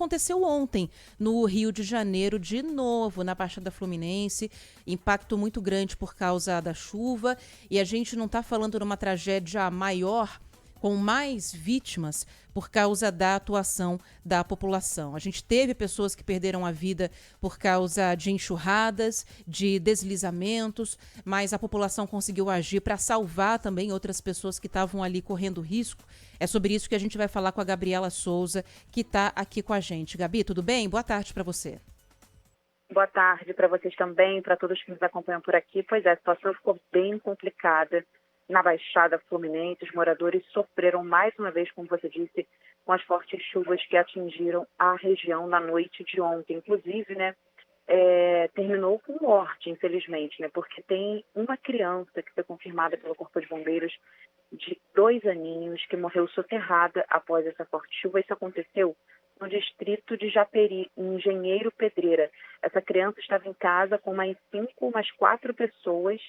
aconteceu ontem no Rio de Janeiro, de novo, na Baixada Fluminense. Impacto muito grande por causa da chuva. E a gente não está falando de uma tragédia maior, com mais vítimas por causa da atuação da população. A gente teve pessoas que perderam a vida por causa de enxurradas, de deslizamentos, mas a população conseguiu agir para salvar também outras pessoas que estavam ali correndo risco. É sobre isso que a gente vai falar com a Gabriela Souza, que está aqui com a gente. Gabi, tudo bem? Boa tarde para você. Boa tarde para vocês também, para todos que nos acompanham por aqui. Pois é, a situação ficou bem complicada na Baixada Fluminense. Os moradores sofreram mais uma vez, como você disse, com as fortes chuvas que atingiram a região na noite de ontem. Inclusive, terminou com morte, infelizmente, porque tem uma criança que foi confirmada pelo Corpo de Bombeiros de 2 aninhos que morreu soterrada após essa forte chuva. Isso aconteceu no distrito de Japeri, em Engenheiro Pedreira. Essa criança estava em casa com mais 4 pessoas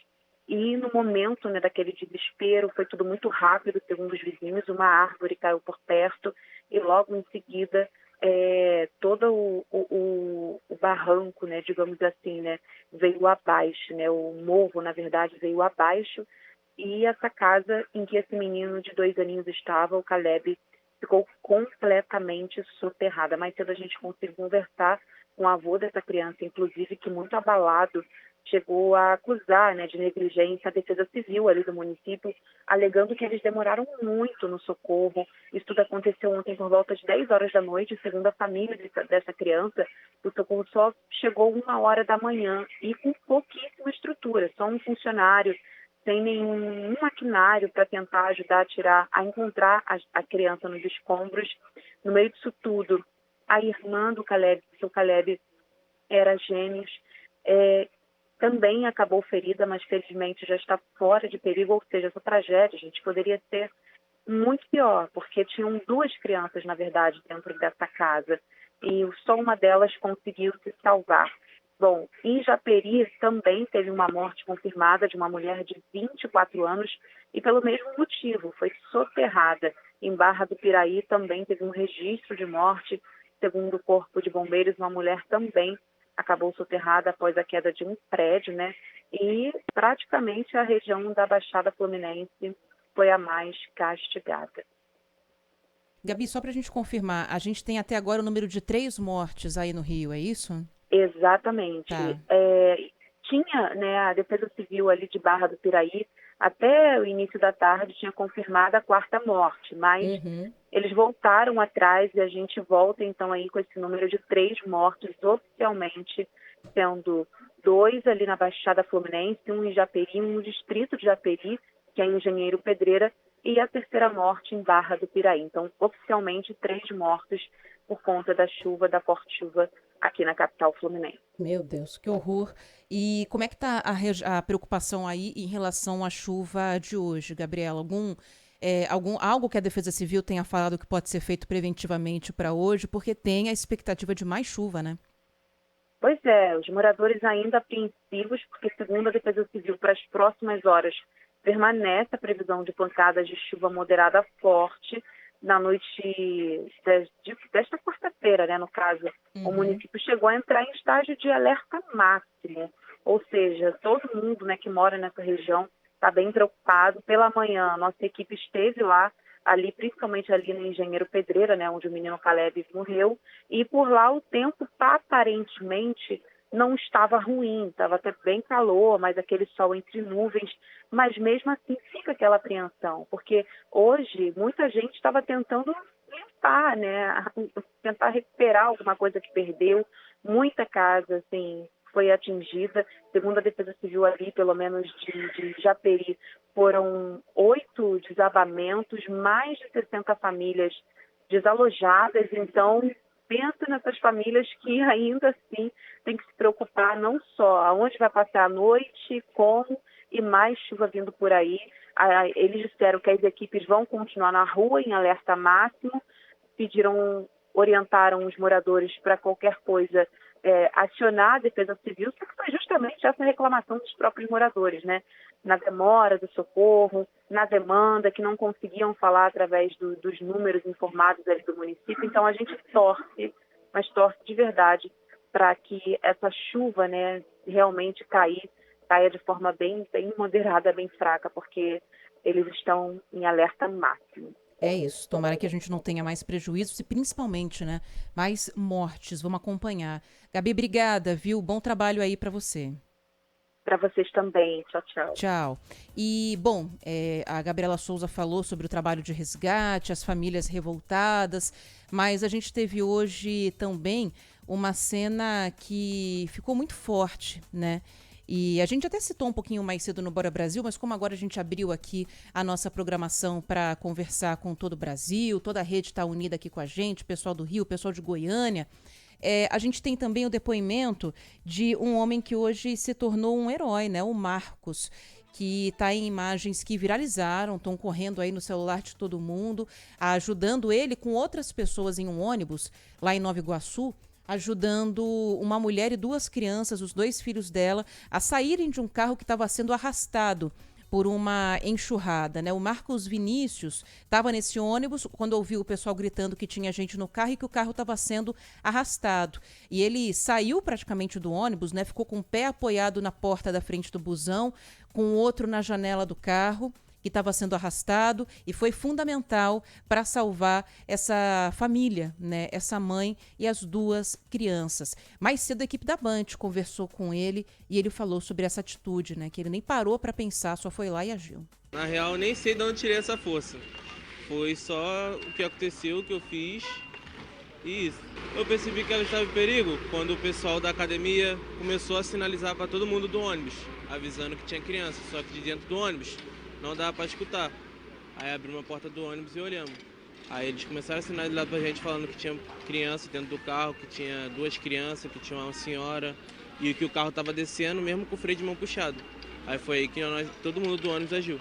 e no momento daquele desespero foi tudo muito rápido, segundo os vizinhos, uma árvore caiu por perto e logo em seguida todo o barranco, digamos assim, veio abaixo, o morro, na verdade, veio abaixo e essa casa em que esse menino de 2 aninhos estava, o Caleb, ficou completamente soterrada. Mais cedo a gente conseguiu conversar com o avô dessa criança, inclusive, que muito abalado chegou a acusar de negligência a Defesa Civil ali do município, alegando que eles demoraram muito no socorro. Isso tudo aconteceu ontem por volta de 10 horas da noite, segundo a família dessa criança. O socorro só chegou 1 hora da manhã e com pouquíssima estrutura, só um funcionário, sem nenhum maquinário para tentar ajudar a encontrar a criança nos escombros. No meio disso tudo, a irmã do Caleb, seu Caleb era gêmeos, também acabou ferida, mas felizmente já está fora de perigo, ou seja, essa tragédia, gente, poderia ser muito pior, porque tinham 2 crianças, na verdade, dentro dessa casa, e só uma delas conseguiu se salvar. Bom, em Japeri também teve uma morte confirmada de uma mulher de 24 anos e pelo mesmo motivo, foi soterrada. Em Barra do Piraí também teve um registro de morte, segundo o Corpo de Bombeiros, uma mulher também acabou soterrada após a queda de um prédio, e praticamente a região da Baixada Fluminense foi a mais castigada. Gabi, só para a gente confirmar, a gente tem até agora o número de 3 mortes aí no Rio, é isso? Exatamente. Tá. Tinha a Defesa Civil ali de Barra do Piraí, até o início da tarde, tinha confirmado a 4ª morte, mas eles voltaram atrás e a gente volta então aí com esse número de 3 mortos oficialmente, sendo 2 ali na Baixada Fluminense, um em Japeri, um no distrito de Japeri, que é em Engenheiro Pedreira, e a 3ª morte em Barra do Piraí. Então, oficialmente, 3 mortos por conta da chuva, da forte chuva aqui na capital fluminense. Meu Deus, que horror. E como é que está a preocupação aí em relação à chuva de hoje, Gabriela? Algo que a Defesa Civil tenha falado que pode ser feito preventivamente para hoje, porque tem a expectativa de mais chuva, né? Pois é, os moradores ainda apreensivos, porque segundo a Defesa Civil, para as próximas horas permanece a previsão de pancadas de chuva moderada forte na noite desta quarta-feira, no caso. O município chegou a entrar em estágio de alerta máximo, ou seja, todo mundo que mora nessa região está bem preocupado. Pela manhã, a nossa equipe esteve lá, principalmente ali no Engenheiro Pedreira, onde o menino Caleb morreu, e por lá o tempo aparentemente não estava ruim, estava até bem calor, mas aquele sol entre nuvens, mas mesmo assim fica aquela apreensão, porque hoje muita gente estava tentando limpar, tentar recuperar alguma coisa que perdeu, muita casa, assim, foi atingida, segundo a Defesa Civil ali, pelo menos de Japeri, foram 8 desabamentos, mais de 60 famílias desalojadas, então pensa nessas famílias que ainda assim tem que se preocupar não só aonde vai passar a noite, como e mais chuva vindo por aí. Eles disseram que as equipes vão continuar na rua em alerta máximo, orientaram os moradores para qualquer coisa acionar a Defesa Civil, que foi justamente essa reclamação dos próprios moradores, na demora do socorro, na demanda, que não conseguiam falar através dos números informados ali do município. Então, a gente torce mas torce de verdade para que essa chuva, né, realmente caia de forma bem moderada, bem fraca, porque eles estão em alerta máximo. É isso. Tomara que a gente não tenha mais prejuízos e principalmente, né, mais mortes. Vamos acompanhar. Gabi, obrigada, viu? Bom trabalho aí para você. Para vocês também. Tchau, tchau. Tchau. E, bom, a Gabriela Souza falou sobre o trabalho de resgate, as famílias revoltadas, mas a gente teve hoje também uma cena que ficou muito forte, né? E a gente até citou um pouquinho mais cedo no Bora Brasil, mas como agora a gente abriu aqui a nossa programação para conversar com todo o Brasil, toda a rede está unida aqui com a gente, o pessoal do Rio, o pessoal de Goiânia, a gente tem também o depoimento de um homem que hoje se tornou um herói, né? O Marcos, que está em imagens que viralizaram, estão correndo aí no celular de todo mundo, ajudando ele com outras pessoas em um ônibus lá em Nova Iguaçu, ajudando uma mulher e duas crianças, os dois filhos dela, a saírem de um carro que estava sendo arrastado por uma enxurrada, né? O Marcos Vinícius estava nesse ônibus quando ouviu o pessoal gritando que tinha gente no carro e que o carro estava sendo arrastado. E ele saiu praticamente do ônibus, né? Ficou com o pé apoiado na porta da frente do busão, com o outro na janela do carro que estava sendo arrastado, e foi fundamental para salvar essa família, né? Essa mãe e as duas crianças. Mais cedo a equipe da Band conversou com ele e ele falou sobre essa atitude, né? Que ele nem parou para pensar, só foi lá e agiu. Na real, eu nem sei de onde tirei essa força. Foi só o que aconteceu, o que eu fiz e isso. Eu percebi que ela estava em perigo quando o pessoal da academia começou a sinalizar para todo mundo do ônibus, avisando que tinha criança, só que de dentro do ônibus não dava para escutar. Aí abrimos a porta do ônibus e olhamos. Aí eles começaram a sinalizar pra gente falando que tinha criança dentro do carro, que tinha duas crianças, que tinha uma senhora e que o carro estava descendo mesmo com o freio de mão puxado. Aí foi aí que todo mundo do ônibus agiu.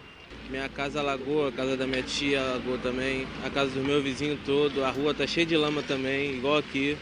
Minha casa alagou, a casa da minha tia alagou também, a casa do meu vizinho todo, a rua tá cheia de lama também, igual aqui.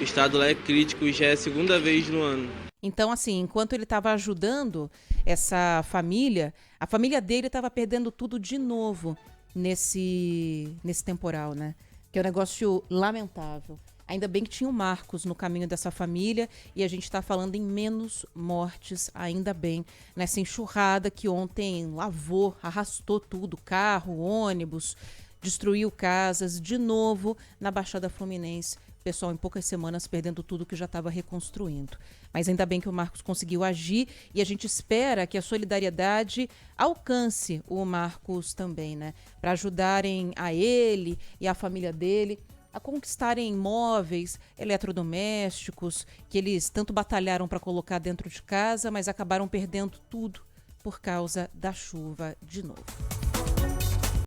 O estado lá é crítico e já é a segunda vez no ano. Então, assim, enquanto ele estava ajudando essa família, a família dele estava perdendo tudo de novo nesse temporal, né? Que é um negócio lamentável. Ainda bem que tinha o Marcos no caminho dessa família e a gente está falando em menos mortes, ainda bem, nessa enxurrada que ontem lavou, arrastou tudo, carro, ônibus, destruiu casas, de novo na Baixada Fluminense. Pessoal, em poucas semanas, perdendo tudo que já estava reconstruindo. Mas ainda bem que o Marcos conseguiu agir e a gente espera que a solidariedade alcance o Marcos também, né? Para ajudarem a ele e a família dele a conquistarem móveis, eletrodomésticos, que eles tanto batalharam para colocar dentro de casa, mas acabaram perdendo tudo por causa da chuva de novo.